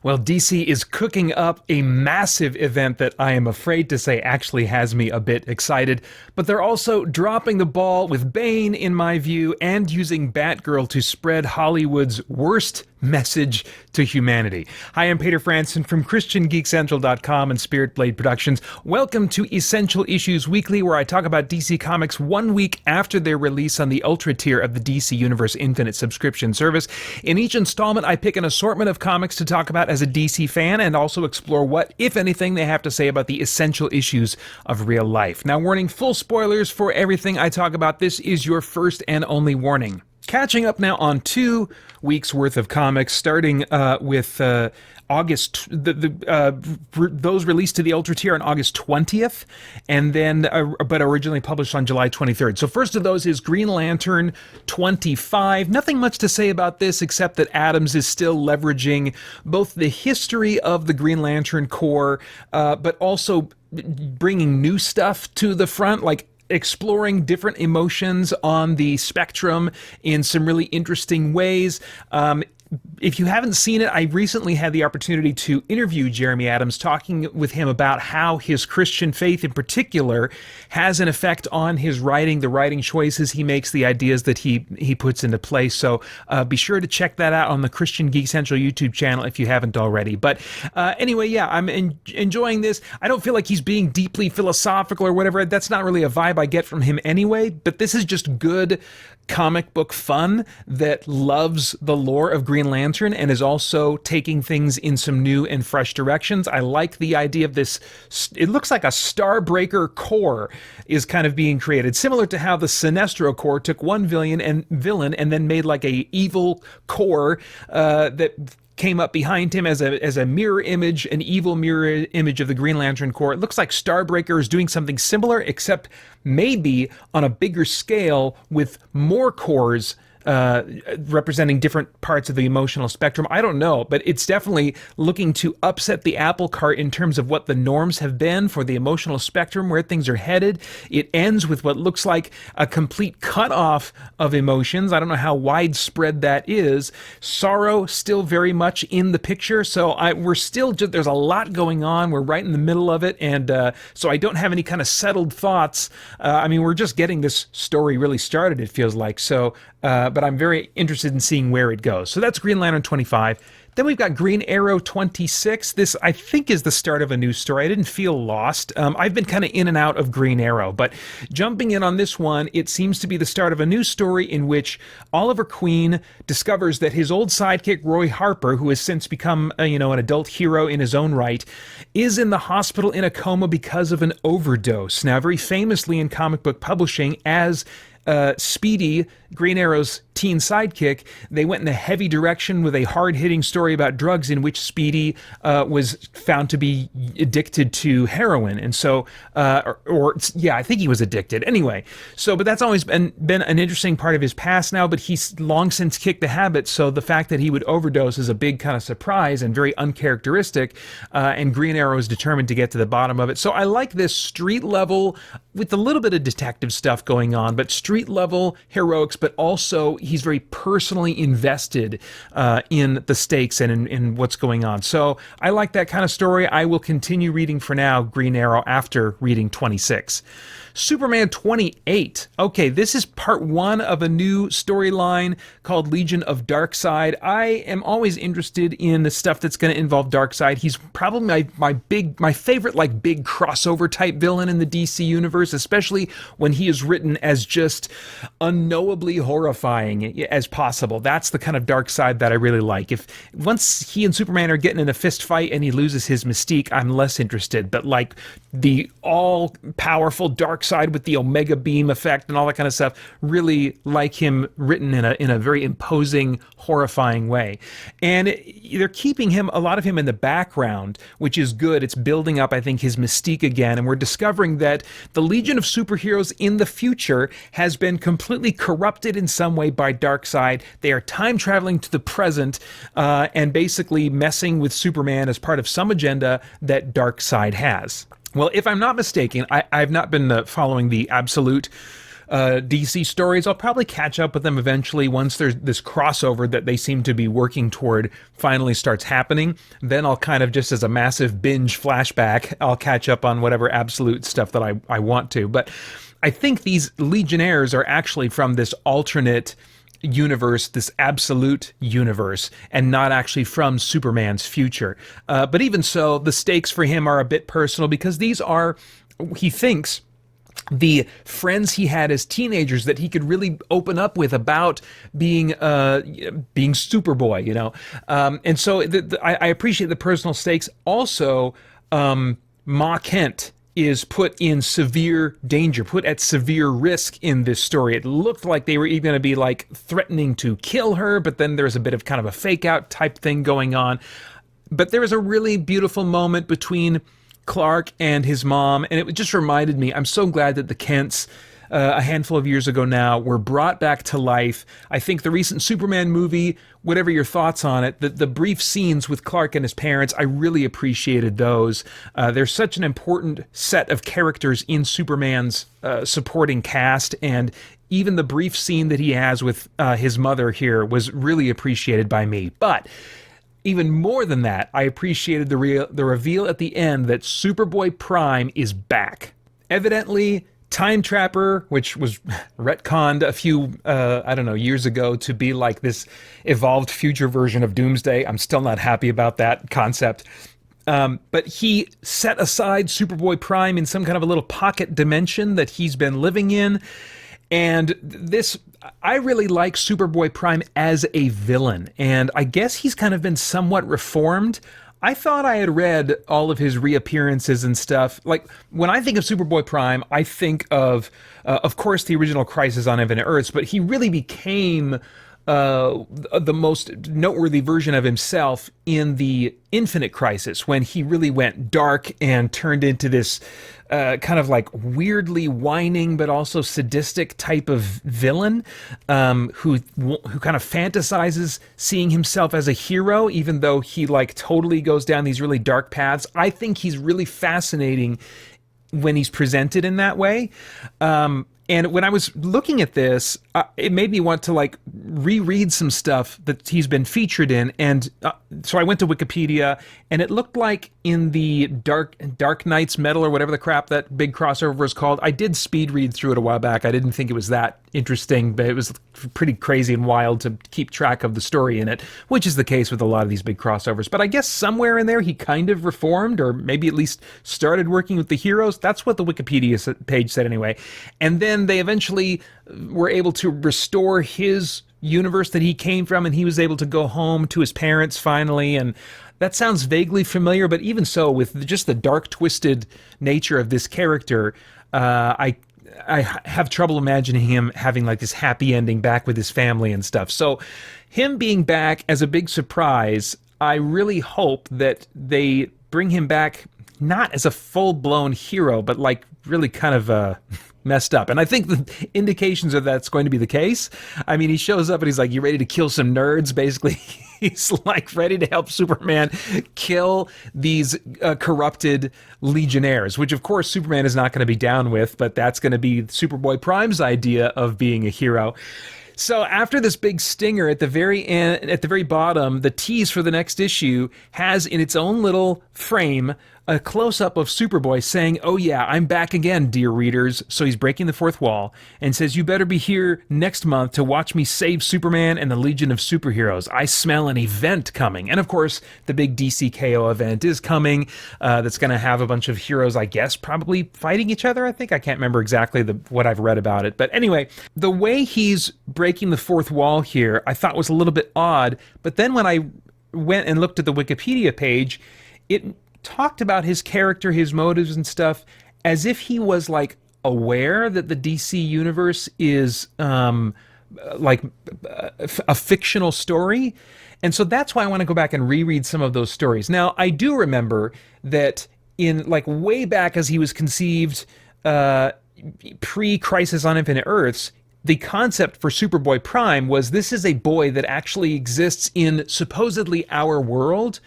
Well, DC is cooking up a massive event that I am afraid to say actually has me a bit excited, but they're also dropping the ball with Bane, in my view, and using Batgirl to spread Hollywood's worst message to humanity. Hi, I'm Peter Franson from christiangeekcentral.com and Spirit Blade Productions. Welcome to Essential Issues Weekly, where I talk about DC Comics 1 week after their release on the Ultra tier of the DC Universe Infinite subscription service. In each installment, I pick an assortment of comics to talk about as a DC fan and also explore what, if anything, they have to say about the essential issues of real life. Now, warning, full spoilers for everything I talk about. This is your first and only warning. Catching up now on 2 weeks worth of comics, starting with August, those released to the Ultra tier on August 20th, and then but originally published on July 23rd. So first of those is Green Lantern 25. Nothing much to say about this except that Adams is still leveraging both the history of the Green Lantern Corps, but also bringing new stuff to the front, like exploring different emotions on the spectrum in some really interesting ways. If you haven't seen it, I recently had the opportunity to interview Jeremy Adams, talking with him about how his Christian faith in particular has an effect on his writing, the writing choices he makes, the ideas that he puts into place. So be sure to check that out on the Christian Geek Central YouTube channel if you haven't already. But anyway, yeah, I'm enjoying this. I don't feel like he's being deeply philosophical or whatever. That's not really a vibe I get from him anyway, but this is just good comic book fun that loves the lore of Green Lantern and is also taking things in some new and fresh directions. I like the idea of this. It looks like a Starbreaker Corps is kind of being created, similar to how the Sinestro Corps took one villain and then made like a evil core that came up behind him as a mirror image, an evil mirror image of the Green Lantern Corps. It looks like Starbreaker is doing something similar, except maybe on a bigger scale with more cores representing different parts of the emotional spectrum. I don't know, but it's definitely looking to upset the apple cart in terms of what the norms have been for the emotional spectrum, where things are headed. It ends with what looks like a complete cutoff of emotions. I don't know how widespread that is. Sorrow still very much in the picture, so we're still just, there's a lot going on. We're right in the middle of it, and so I don't have any kind of settled thoughts. I mean, we're just getting this story really started, it feels like. So but I'm very interested in seeing where it goes. So that's Green Lantern 25. Then we've got Green Arrow 26. This, I think, is the start of a new story. I didn't feel lost. I've been kind of in and out of Green Arrow, but jumping in on this one, it seems to be the start of a new story in which Oliver Queen discovers that his old sidekick, Roy Harper, who has since become an adult hero in his own right, is in the hospital in a coma because of an overdose. Now, very famously in comic book publishing, as Speedy, Green Arrow's teen sidekick, they went in a heavy direction with a hard-hitting story about drugs in which Speedy was found to be addicted to heroin. And so, I think he was addicted. Anyway, but that's always been an interesting part of his past now, but he's long since kicked the habit, so the fact that he would overdose is a big kind of surprise and very uncharacteristic, and Green Arrow is determined to get to the bottom of it. So I like this street level, with a little bit of detective stuff going on, but street level heroics, but also he's very personally invested in the stakes and in what's going on. So I like that kind of story. I will continue reading for now Green Arrow after reading 26. Superman 28. Okay, this is part 1 of a new storyline called Legion of Darkseid. I am always interested in the stuff that's going to involve Darkseid. He's probably my favorite like big crossover type villain in the DC universe, especially when he is written as just unknowably horrifying as possible. That's the kind of Darkseid that I really like. If once he and Superman are getting in a fist fight and he loses his mystique, I'm less interested. But like the all-powerful Darkseid with the Omega Beam effect and all that kind of stuff, really like him written in a very imposing, horrifying way. And they're keeping a lot of him in the background, which is good. It's building up, I think, his mystique again, and we're discovering that the Legion of Superheroes in the future has been completely corrupted in some way by Darkseid. They are time traveling to the present and basically messing with Superman as part of some agenda that Darkseid has. Well, if I'm not mistaken, I've not been following the absolute DC stories. I'll probably catch up with them eventually once there's this crossover that they seem to be working toward finally starts happening. Then I'll kind of, just as a massive binge flashback, I'll catch up on whatever absolute stuff that I want to. But I think these Legionnaires are actually from this alternate universe, this absolute universe, and not actually from Superman's future. But even so, the stakes for him are a bit personal because these are, he thinks, the friends he had as teenagers that he could really open up with about being Superboy, you know. And so I appreciate the personal stakes. Also, Ma Kent is put in severe danger, put at severe risk in this story. It looked like they were even going to be like threatening to kill her, but then there's a bit of kind of a fake out type thing going on. But there was a really beautiful moment between Clark and his mom, and it just reminded me, I'm so glad that the Kents, a handful of years ago now, were brought back to life. I think the recent Superman movie, whatever your thoughts on it, the brief scenes with Clark and his parents, I really appreciated those. They're such an important set of characters in Superman's supporting cast, and even the brief scene that he has with his mother here was really appreciated by me. But even more than that, I appreciated the reveal at the end that Superboy Prime is back. Evidently, Time Trapper, which was retconned a few, years ago to be like this evolved future version of Doomsday. I'm still not happy about that concept. But he set aside Superboy Prime in some kind of a little pocket dimension that he's been living in. And this, I really like Superboy Prime as a villain, and I guess he's kind of been somewhat reformed. I thought I had read all of his reappearances and stuff. Like, when I think of Superboy Prime, I think of course, the original Crisis on Infinite Earths, but he really became the most noteworthy version of himself in the Infinite Crisis, when he really went dark and turned into this kind of like weirdly whining but also sadistic type of villain, who kind of fantasizes seeing himself as a hero, even though he like totally goes down these really dark paths. I think he's really fascinating when he's presented in that way. And when I was looking at this, it made me want to like reread some stuff that he's been featured in. And so I went to Wikipedia, and it looked like in the Dark Knight's Metal, or whatever the crap that big crossover is called. I did speed read through it a while back. I didn't think it was that interesting, but it was pretty crazy and wild to keep track of the story in it, which is the case with a lot of these big crossovers. But I guess somewhere in there he kind of reformed, or maybe at least started working with the heroes. That's what the Wikipedia page said anyway. And then they eventually were able to restore his universe that he came from, and he was able to go home to his parents finally. And that sounds vaguely familiar, but even so, with just the dark, twisted nature of this character, I have trouble imagining him having like this happy ending back with his family and stuff. So him being back as a big surprise, I really hope that they bring him back not as a full-blown hero, but like really kind of messed up. And I think the indications are that's going to be the case. I mean, he shows up and he's like, "You ready to kill some nerds?" Basically, he's like ready to help Superman kill these corrupted Legionnaires, which of course Superman is not going to be down with, but that's going to be Superboy Prime's idea of being a hero. So after this big stinger at the very end, at the very bottom, the tease for the next issue has in its own little frame a close-up of Superboy saying, "Oh yeah, I'm back again, dear readers." So he's breaking the fourth wall and says, "You better be here next month to watch me save Superman and the Legion of Superheroes. I smell an event coming." And of course, the big DCKO event is coming. That's going to have a bunch of heroes, I guess, probably fighting each other. I can't remember exactly what I've read about it. But anyway, the way he's breaking the fourth wall here, I thought was a little bit odd. But then when I went and looked at the Wikipedia page, it talked about his character, his motives and stuff, as if he was like aware that the DC universe is like a fictional story. And so that's why I want to go back and reread some of those stories. Now, I do remember that in like way back as he was conceived, pre-Crisis on Infinite Earths, the concept for Superboy Prime was this is a boy that actually exists in supposedly our world,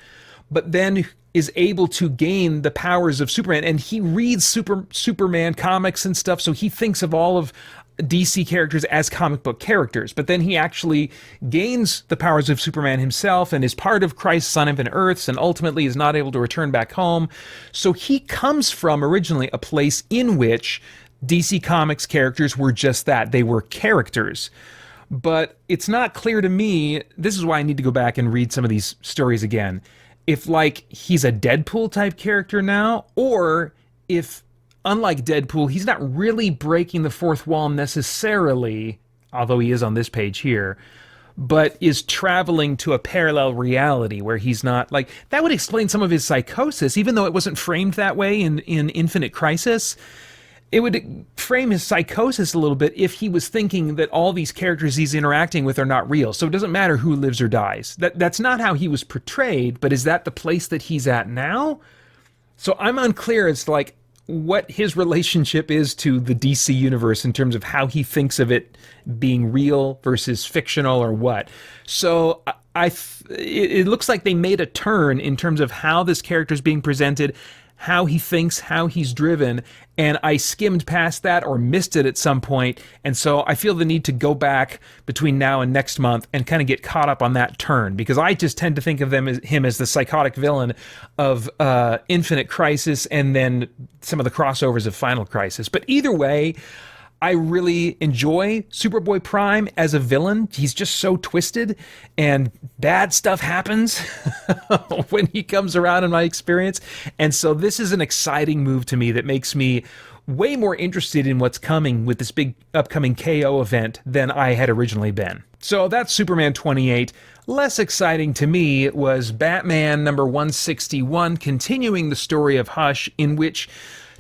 but then is able to gain the powers of Superman. And he reads Superman comics and stuff, so he thinks of all of DC characters as comic book characters, but then he actually gains the powers of Superman himself and is part of Crisis on Infinite Earths and ultimately is not able to return back home. So he comes from originally a place in which DC Comics characters were just that. They were characters. But it's not clear to me, this is why I need to go back and read some of these stories again, if like he's a Deadpool type character now, or if unlike Deadpool, he's not really breaking the fourth wall necessarily, although he is on this page here, but is traveling to a parallel reality where he's not like, that would explain some of his psychosis, even though it wasn't framed that way in Infinite Crisis. It would frame his psychosis a little bit if he was thinking that all these characters he's interacting with are not real. So it doesn't matter who lives or dies. That's not how he was portrayed, but is that the place that he's at now? So I'm unclear as to like what his relationship is to the DC universe in terms of how he thinks of it being real versus fictional or what. So it looks like they made a turn in terms of how this character is being presented, how he thinks, how he's driven, and I skimmed past that or missed it at some point, and so I feel the need to go back between now and next month and kind of get caught up on that turn, because I just tend to think of him as the psychotic villain of Infinite Crisis and then some of the crossovers of Final Crisis. But either way, I really enjoy Superboy Prime as a villain. He's just so twisted, and bad stuff happens when he comes around in my experience. And so this is an exciting move to me that makes me way more interested in what's coming with this big upcoming KO event than I had originally been. So that's Superman 28. Less exciting to me was Batman number 161, continuing the story of Hush, in which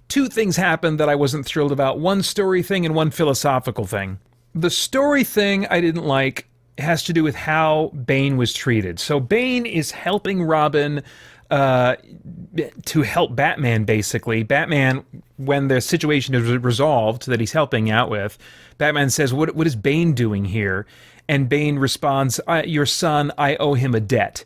two things happened that I wasn't thrilled about. One story thing and one philosophical thing. The story thing I didn't like has to do with how Bane was treated. So Bane is helping Robin to help Batman, basically. Batman, when the situation is resolved that he's helping out with, Batman says, what is Bane doing here? And Bane responds, your son, I owe him a debt.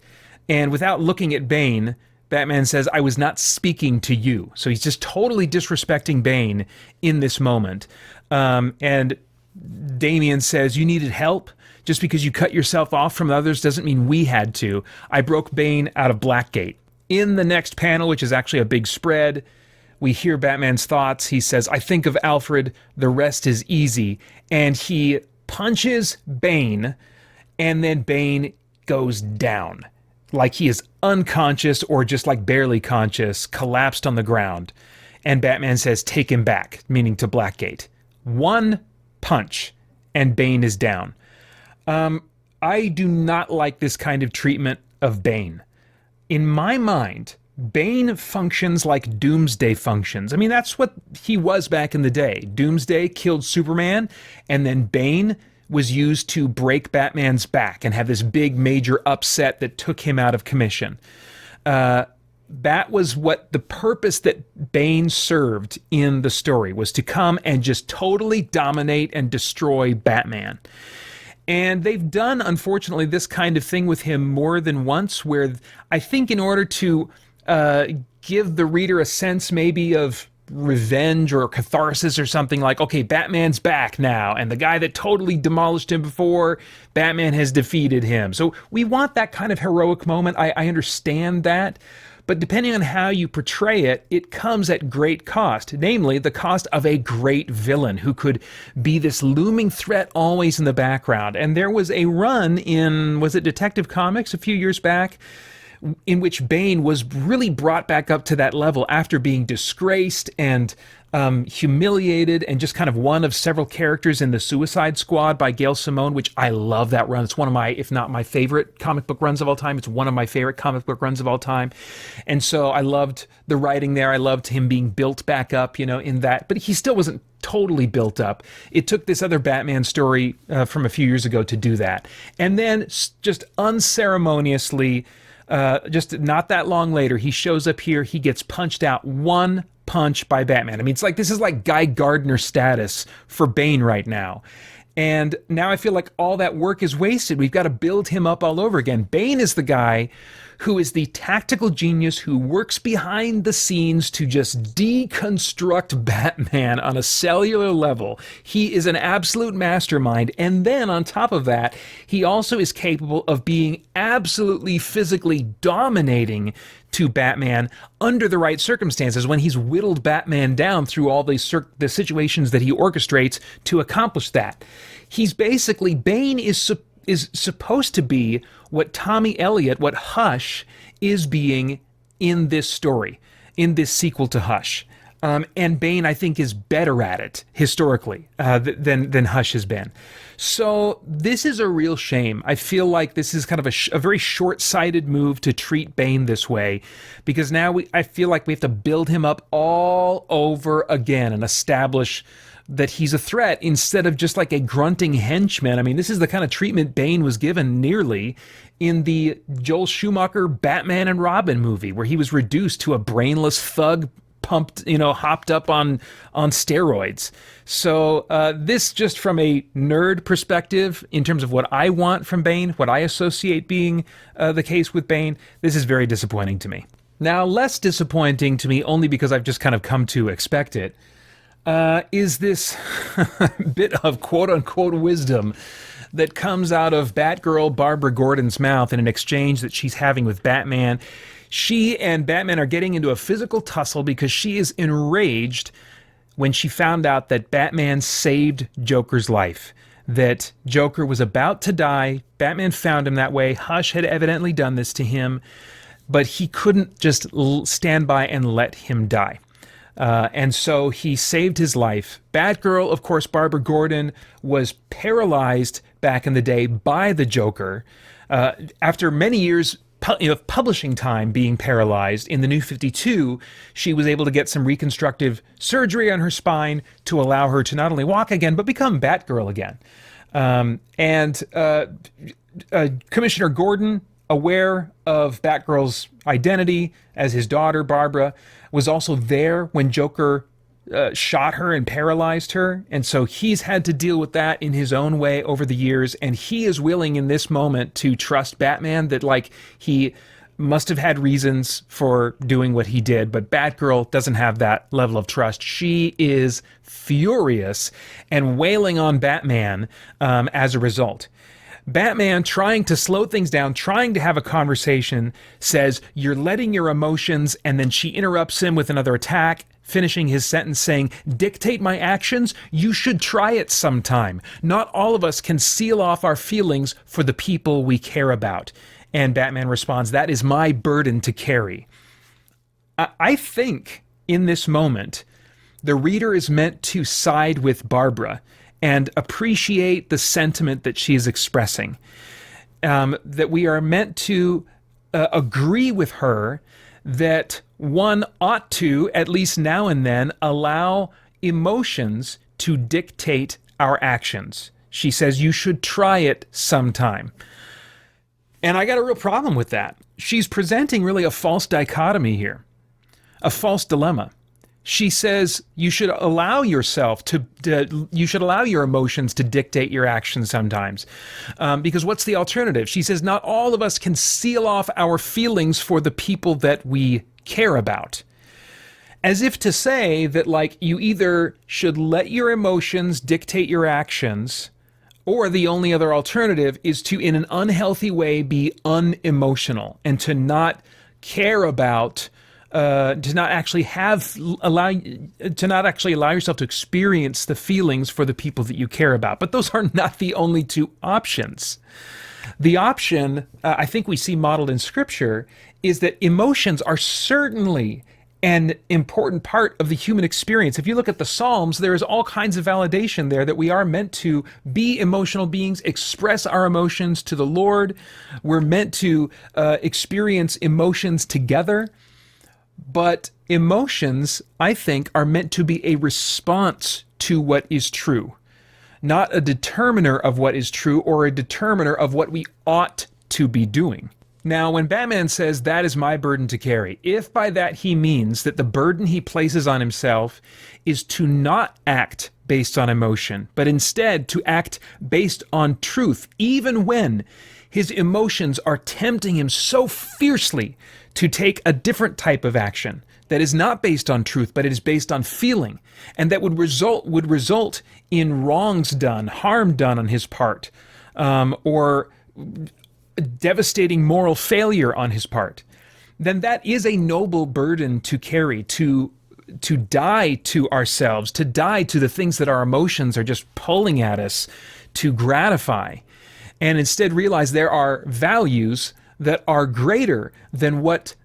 And without looking at Bane, Batman says, I was not speaking to you. So he's just totally disrespecting Bane in this moment. And Damian says, you needed help? Just because you cut yourself off from others doesn't mean we had to. I broke Bane out of Blackgate. In the next panel, which is actually a big spread, we hear Batman's thoughts. He says, I think of Alfred, the rest is easy. And he punches Bane, and then Bane goes down. Like he is unconscious or just like barely conscious, collapsed on the ground. And Batman says, take him back, meaning to Blackgate. One punch, and Bane is down. I do not like this kind of treatment of Bane. In my mind, Bane functions like Doomsday functions. I mean, that's what he was back in the day. Doomsday killed Superman, and then Bane was used to break Batman's back and have this big major upset that took him out of commission. That was what the purpose that Bane served in the story, was to come and just totally dominate and destroy Batman. And they've done, unfortunately, this kind of thing with him more than once, where I think in order to give the reader a sense maybe of revenge or catharsis or something, like, okay, Batman's back now, and the guy that totally demolished him before, Batman has defeated him. So we want that kind of heroic moment. I understand that. But depending on how you portray it, it comes at great cost, namely the cost of a great villain who could be this looming threat always in the background. And there was a run in, was it Detective Comics a few years back, in which Bane was really brought back up to that level after being disgraced and humiliated and just kind of one of several characters in the Suicide Squad by Gail Simone, which I love that run. It's one of my, if not my favorite comic book runs of all time. It's one of my favorite comic book runs of all time. And so I loved the writing there. I loved him being built back up, in that, but he still wasn't totally built up. It took this other Batman story from a few years ago to do that. And then just unceremoniously, just not that long later, he shows up here, he gets punched out, one punch by Batman. I mean, it's like, this is like Guy Gardner status for Bane right now. And now I feel like all that work is wasted. We've got to build him up all over again. Bane is the guy who is the tactical genius who works behind the scenes to just deconstruct Batman on a cellular level. He is an absolute mastermind, and then on top of that, he also is capable of being absolutely physically dominating to Batman under the right circumstances when he's whittled Batman down through all the situations that he orchestrates to accomplish that. He's basically, Bane is supposed to be what Tommy Elliott, what Hush is being in this story, in this sequel to Hush. And Bane, I think, is better at it historically than Hush has been. So this is a real shame. I feel like this is kind of a very short-sighted move to treat Bane this way, because now I feel like we have to build him up all over again and establish that he's a threat instead of just like a grunting henchman. I mean, this is the kind of treatment Bane was given nearly in the Joel Schumacher Batman and Robin movie, where he was reduced to a brainless thug hopped up on steroids. So this, just from a nerd perspective, in terms of what I want from Bane, what I associate being the case with Bane, this is very disappointing to me. Now, less disappointing to me, only because I've just kind of come to expect it, is this bit of quote-unquote wisdom that comes out of Batgirl Barbara Gordon's mouth in an exchange that she's having with Batman. She and Batman are getting into a physical tussle because she is enraged when she found out that Batman saved Joker's life, that Joker was about to die. Batman found him that way. Hush had evidently done this to him, but he couldn't just stand by and let him die. And so he saved his life. Batgirl, of course, Barbara Gordon, was paralyzed back in the day by the Joker. After many years of publishing time being paralyzed, in the New 52, she was able to get some reconstructive surgery on her spine to allow her to not only walk again, but become Batgirl again. Commissioner Gordon, aware of Batgirl's identity as his daughter, Barbara, was also there when Joker shot her and paralyzed her. And so he's had to deal with that in his own way over the years. And he is willing in this moment to trust Batman, that like he must have had reasons for doing what he did. But Batgirl doesn't have that level of trust. She is furious and wailing on Batman as a result. Batman, trying to slow things down, trying to have a conversation, says, "You're letting your emotions," and then she interrupts him with another attack, finishing his sentence saying, "Dictate my actions? You should try it sometime. Not all of us can seal off our feelings for the people we care about." And Batman responds, "That is my burden to carry." I think in this moment, the reader is meant to side with Barbara and appreciate the sentiment that she is expressing. That we are meant to agree with her that one ought to, at least now and then, allow emotions to dictate our actions. She says, "You should try it sometime." And I got a real problem with that. She's presenting really a false dichotomy here, a false dilemma. She says you should allow yourself you should allow your emotions to dictate your actions sometimes. Because what's the alternative? She says not all of us can seal off our feelings for the people that we care about. As if to say that, like, you either should let your emotions dictate your actions, or the only other alternative is to, in an unhealthy way, be unemotional and to not care about to not actually allow yourself to experience the feelings for the people that you care about. But those are not the only two options. The option, I think we see modeled in Scripture, is that emotions are certainly an important part of the human experience. If you look at the Psalms, there is all kinds of validation there that we are meant to be emotional beings, express our emotions to the Lord. We're meant to experience emotions together. But emotions, I think, are meant to be a response to what is true, not a determiner of what is true or a determiner of what we ought to be doing. Now, when Batman says, "That is my burden to carry," if by that he means that the burden he places on himself is to not act based on emotion, but instead to act based on truth, even when his emotions are tempting him so fiercely to take a different type of action that is not based on truth, but it is based on feeling, and that would result in wrongs done, harm done on his part, or devastating moral failure on his part, then that is a noble burden to carry, to die to ourselves, to die to the things that our emotions are just pulling at us to gratify, and instead realize there are values that are greater than what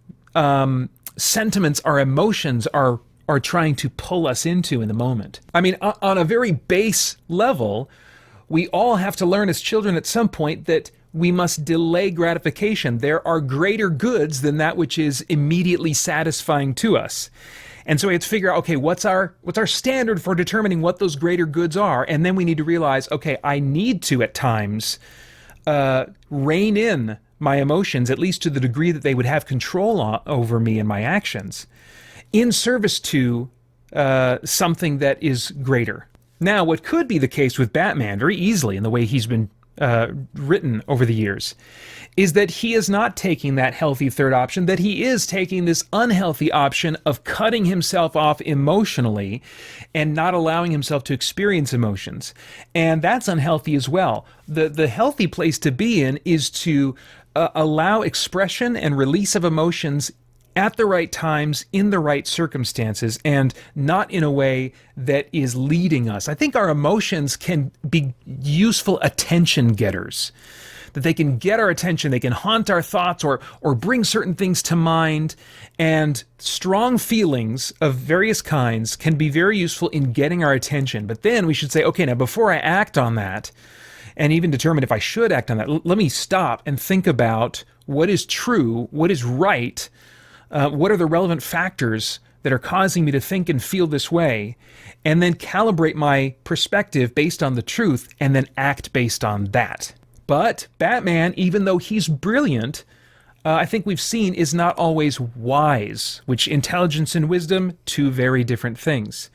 sentiments, our emotions are trying to pull us into in the moment. I mean, on a very base level, we all have to learn as children at some point that we must delay gratification. There are greater goods than that which is immediately satisfying to us. And so we have to figure out, okay, what's our standard for determining what those greater goods are? And then we need to realize, okay, I need to at times rein in my emotions, at least to the degree that they would have control over me and my actions, in service to something that is greater. Now, what could be the case with Batman very easily in the way he's been written over the years is that he is not taking that healthy third option, that he is taking this unhealthy option of cutting himself off emotionally and not allowing himself to experience emotions. And that's unhealthy as well. The healthy place to be in is to allow expression and release of emotions at the right times, in the right circumstances, and not in a way that is leading us. I think our emotions can be useful attention getters, that they can get our attention, they can haunt our thoughts or bring certain things to mind, and strong feelings of various kinds can be very useful in getting our attention. But then we should say, okay, now before I act on that, and even determine if I should act on that, let me stop and think about what is true, what is right, what are the relevant factors that are causing me to think and feel this way, and then calibrate my perspective based on the truth, and then act based on that. But Batman, even though he's brilliant, I think we've seen is not always wise, which intelligence and wisdom, two very different things.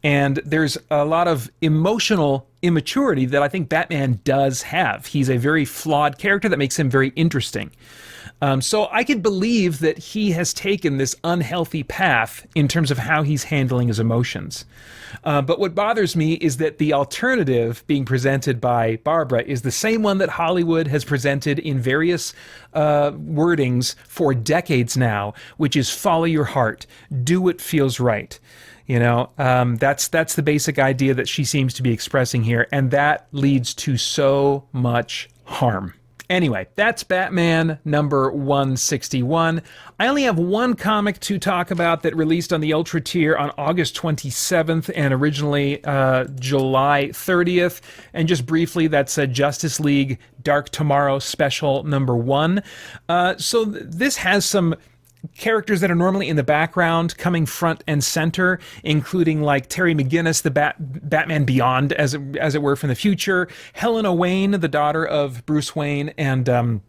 And there's a lot of emotional immaturity that I think Batman does have. He's a very flawed character that makes him very interesting. So I could believe that he has taken this unhealthy path in terms of how he's handling his emotions. But what bothers me is that the alternative being presented by Barbara is the same one that Hollywood has presented in various wordings for decades now, which is follow your heart, do what feels right. You know, that's the basic idea that she seems to be expressing here, and that leads to so much harm. Anyway, that's Batman number 161. I only have one comic to talk about that released on the Ultra tier on August 27th and originally July 30th. And just briefly, that's a Justice League Dark Tomorrow special number 1. So this has some characters that are normally in the background coming front and center, including like Terry McGinnis, the Batman Beyond, as it were, from the future, Helena Wayne, the daughter of Bruce Wayne, and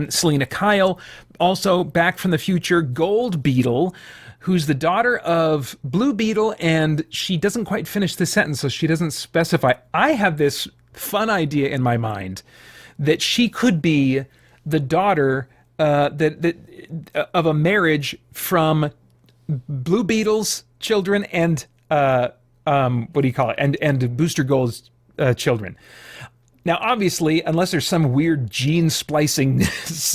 Selena Kyle, also back from the future, Gold Beetle, who's the daughter of Blue Beetle, and she doesn't quite finish the sentence, so she doesn't specify. I have this fun idea in my mind that she could be the daughter of a marriage from Blue Beetle's children and and Booster Gold's children. Now, obviously, unless there's some weird gene splicing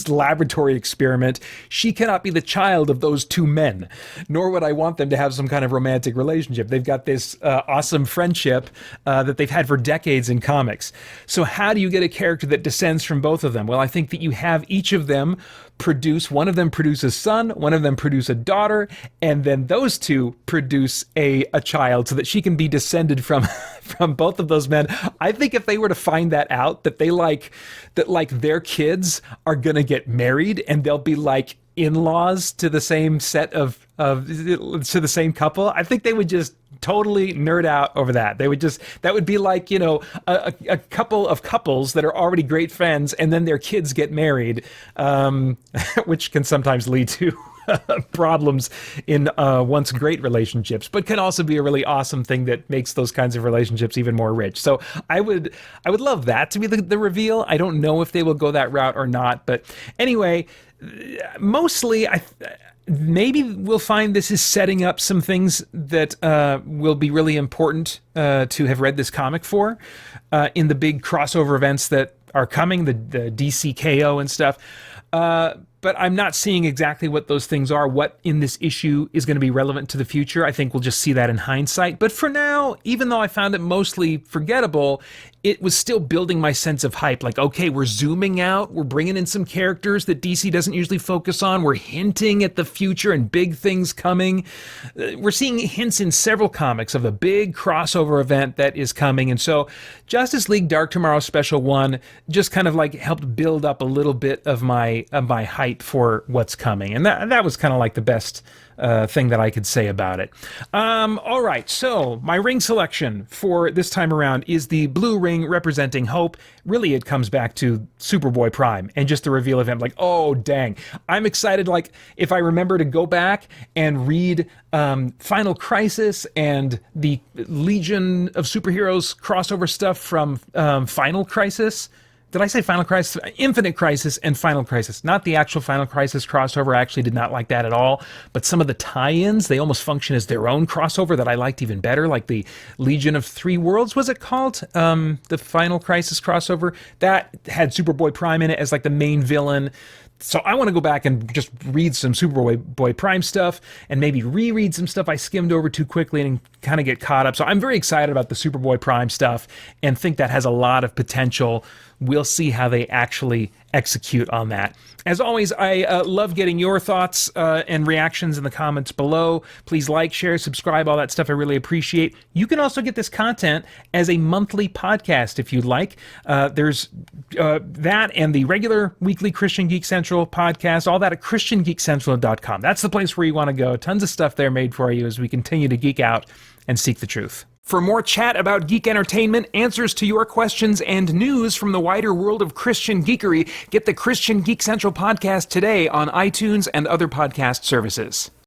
laboratory experiment, she cannot be the child of those two men, nor would I want them to have some kind of romantic relationship. They've got this awesome friendship that they've had for decades in comics. So how do you get a character that descends from both of them? Well, I think that you have each of them one of them produce a son, one of them produce a daughter, and then those two produce a child so that she can be descended from both of those men. I think if they were to find that out, that their kids are going to get married and they'll be like in-laws to the same set to the same couple, I think they would just totally nerd out over that. That would be like, you know, a couple of couples that are already great friends and then their kids get married, which can sometimes lead to problems in once great relationships, but can also be a really awesome thing that makes those kinds of relationships even more rich. So I would love that to be the reveal. I don't know if they will go that route or not, but anyway, mostly maybe we'll find this is setting up some things that will be really important to have read this comic for in the big crossover events that are coming, the DCKO and stuff. But I'm not seeing exactly what those things are, what in this issue is going to be relevant to the future. I think we'll just see that in hindsight. But for now, even though I found it mostly forgettable, it was still building my sense of hype. Like, okay, we're zooming out. We're bringing in some characters that DC doesn't usually focus on. We're hinting at the future and big things coming. We're seeing hints in several comics of a big crossover event that is coming. And so Justice League Dark Tomorrow Special 1 just kind of like helped build up a little bit of my hype for what's coming. And that was kind of like the best thing that I could say about it. All right, so my ring selection for this time around is the blue ring representing hope. Really, it comes back to Superboy Prime and just the reveal of him. Like, oh, dang. I'm excited, like, if I remember to go back and read Final Crisis and the Legion of Superheroes crossover stuff from Final Crisis. Did I say Final Crisis? Infinite Crisis and Final Crisis. Not the actual Final Crisis crossover. I actually did not like that at all. But some of the tie-ins, they almost function as their own crossover that I liked even better. Like the Legion of Three Worlds, was it called? The Final Crisis crossover. That had Superboy Prime in it as like the main villain. So I want to go back and just read some Superboy Prime stuff and maybe reread some stuff I skimmed over too quickly and kind of get caught up. So I'm very excited about the Superboy Prime stuff and think that has a lot of potential. We'll see how they actually execute on that. As always, I love getting your thoughts and reactions in the comments below. Please like, share, subscribe, all that stuff I really appreciate. You can also get this content as a monthly podcast if you'd like. There's that and the regular weekly Christian Geek Central podcast, all that at christiangeekcentral.com. That's the place where you want to go. Tons of stuff there made for you as we continue to geek out and seek the truth. For more chat about geek entertainment, answers to your questions, and news from the wider world of Christian geekery, get the Christian Geek Central podcast today on iTunes and other podcast services.